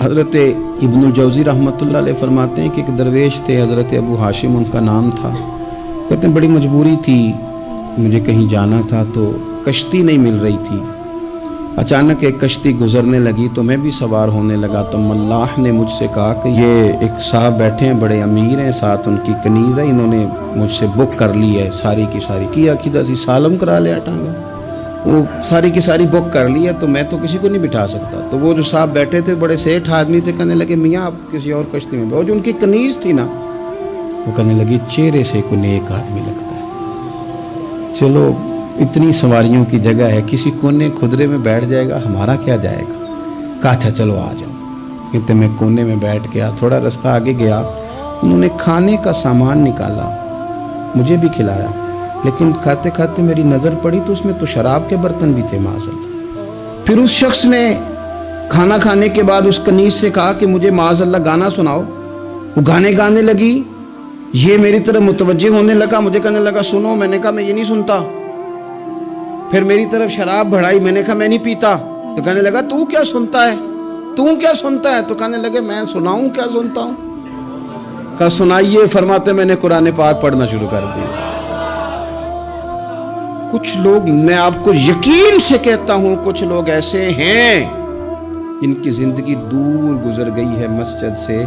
حضرت ابن الجوزی रहमतुल्लाह अलैह फरमाते हैं कि एक दरवेश थे, हज़रत अबू हाशिम उनका नाम था। कहते हैं बड़ी मजबूरी थी, मुझे कहीं जाना था तो कश्ती नहीं मिल रही थी। अचानक एक कश्ती गुजरने लगी तो मैं भी सवार होने लगा तो मल्लाह ने मुझसे कहा कि ये एक साहब बैठे हैं, बड़े अमीर हैं, साथ उनकी कनीज़ है, इन्होंने मुझसे बुक कर ली है सारी की सारी की अकीदा सी सालम करा लिया टांगा, वो सारी की सारी बुक कर ली है, तो मैं तो किसी को नहीं बिठा सकता। तो वो जो साहब बैठे थे बड़े सेठ आदमी थे, कहने लगे मियाँ आप किसी और कश्ती में, वो जो उनकी कनीज़ थी ना वो कहने लगी चेहरे से कोई नेक आदमी लगता है, चलो इतनी सवारियों की जगह है, किसी कोने खुदरे में बैठ जाएगा, हमारा क्या जाएगा। कहा अच्छा चलो आ जाओ। कहते मैं कोने में बैठ गया, थोड़ा रास्ता आगे गया, उन्होंने खाने का सामान निकाला, मुझे भी खिलाया, लेकिन खाते खाते मेरी नज़र पड़ी तो उसमें तो शराब के बर्तन भी थे माज़अल्लाह। फिर उस शख्स ने खाना खाने के बाद उस कनीज़ से कहा कि मुझे माज़अल्लाह गाना सुनाओ। वो गाने गाने लगी, ये मेरी तरफ मुतवज्जे होने लगा, मुझे कहने लगा सुनो, मैंने कहा मैं ये नहीं सुनता। फिर मेरी तरफ शराब बढ़ाई, मैंने कहा मैं नहीं पीता। तो कहने लगा तू क्या सुनता है, तू क्या सुनता है। तो कहने लगे मैं सुनाऊं क्या सुनता हूं। कहा सुनाइए। फरमाते मैंने कुरान पाक पढ़ना शुरू कर दिया। कुछ लोग, मैं आपको यकीन से कहता हूं, कुछ लोग ऐसे हैं जिनकी जिंदगी दूर गुजर गई है मस्जिद से,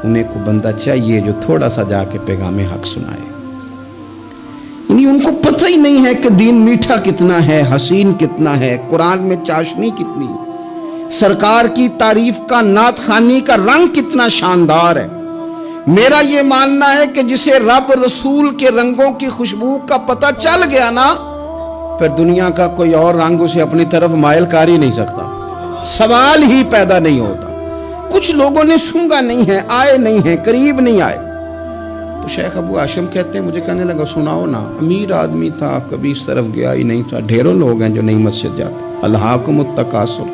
उन्हें को बंदा चाहिए जो थोड़ा सा जाके पैगाम हक सुनाए। उनको पता ही नहीं है कि दीन मीठा कितना है, हसीन कितना है, कुरान में चाशनी कितनी, सरकार की तारीफ का, नात खानी का रंग कितना शानदार है। मेरा ये मानना है कि जिसे रब रसूल के रंगों की खुशबू का पता चल गया ना, फिर दुनिया का कोई और रंग उसे अपनी तरफ मायल कर ही नहीं सकता, सवाल ही पैदा नहीं होता। कुछ लोगों ने सूंघा नहीं है, आए नहीं है, करीब नहीं आए। तो शेख अबू हाशिम कहते हैं मुझे कहने लगा सुनाओ ना। अमीर आदमी था, कभी इस तरफ गया ही नहीं था। ढेरों लोग हैं जो नई मस्जिद जाते। अल्हाकुमुत तकासुर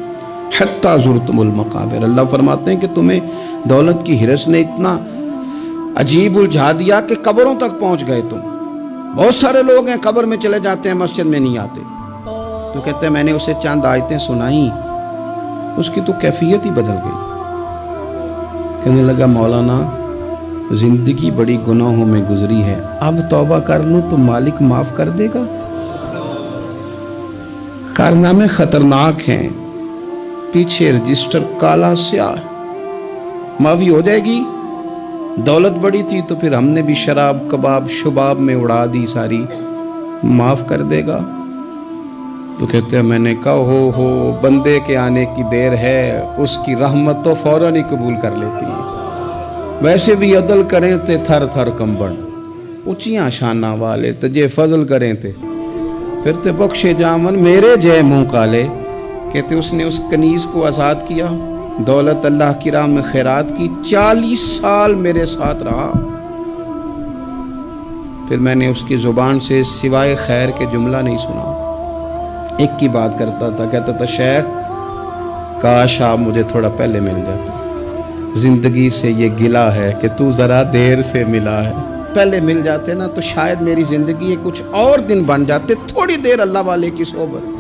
हत्ता ज़ुरतुमुल मकाबिर। अल्लाह फरमाते हैं कि तुम्हें दौलत की हिरस ने इतना अजीब उलझा दिया कि कब्रों तक पहुंच गए तुम। बहुत सारे लोग हैं कब्र में चले जाते हैं, मस्जिद में नहीं आते। तो कहते हैं मैंने उसे चंद आयतें सुनाई, उसकी तो कैफियत ही बदल गई। कहने लगा मौलाना जिंदगी बड़ी गुनाहों में गुजरी है, अब तौबा कर लूं तो मालिक माफ कर देगा। कारनामे खतरनाक हैं, पीछे रजिस्टर काला स्याह, माफी हो जाएगी। दौलत बड़ी थी तो फिर हमने भी शराब कबाब शुबाब में उड़ा दी सारी, माफ कर देगा। तो कहते हैं मैंने कहा हो बंदे के आने की देर है, उसकी रहमत तो फौरन ही कबूल कर लेती है। वैसे भी अदल करें थे थर थर कंबन, ऊंचियां शाना वाले तजे फजल करें थे, फिर ते बख्शे जामन मेरे जय मुंह काले। कहते उसने उस कनीज को आज़ाद किया, दौलत अल्लाह की राह में खैरात की, 40 साल मेरे साथ रहा। फिर मैंने उसकी ज़ुबान से सिवाय खैर के जुमला नहीं सुना। एक की बात करता था, कहता था शेख काश आप मुझे थोड़ा पहले मिल जाते, जिंदगी से ये गिला है कि तू ज़रा देर से मिला है। पहले मिल जाते ना तो शायद मेरी ज़िंदगी ये कुछ और दिन बन जाते, थोड़ी देर अल्लाह वाले की सोबत।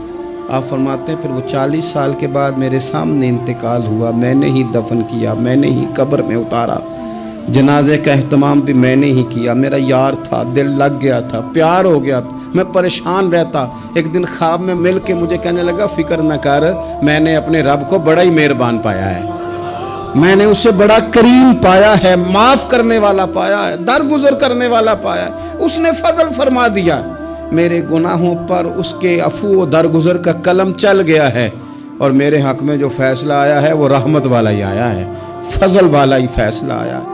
आप फरमाते हैं फिर वो 40 साल के बाद मेरे सामने इंतकाल हुआ, मैंने ही दफन किया, मैंने ही कब्र में उतारा, जनाजे का एहतमाम भी मैंने ही किया। मेरा यार था, दिल लग गया था, प्यार हो गया, मैं परेशान रहता। एक दिन ख्वाब में मिल के मुझे कहने लगा फिक्र न कर, मैंने अपने रब को बड़ा ही मेहरबान पाया है, मैंने उसे बड़ा करीम पाया है, माफ करने वाला पाया है, दरगुजर करने वाला पाया है। उसने फजल फरमा दिया मेरे गुनाहों पर, उसके अफू दरगुजर का कलम चल गया है, और मेरे हक में जो फैसला आया है वो रहमत वाला ही आया है, फजल वाला ही फैसला आया है।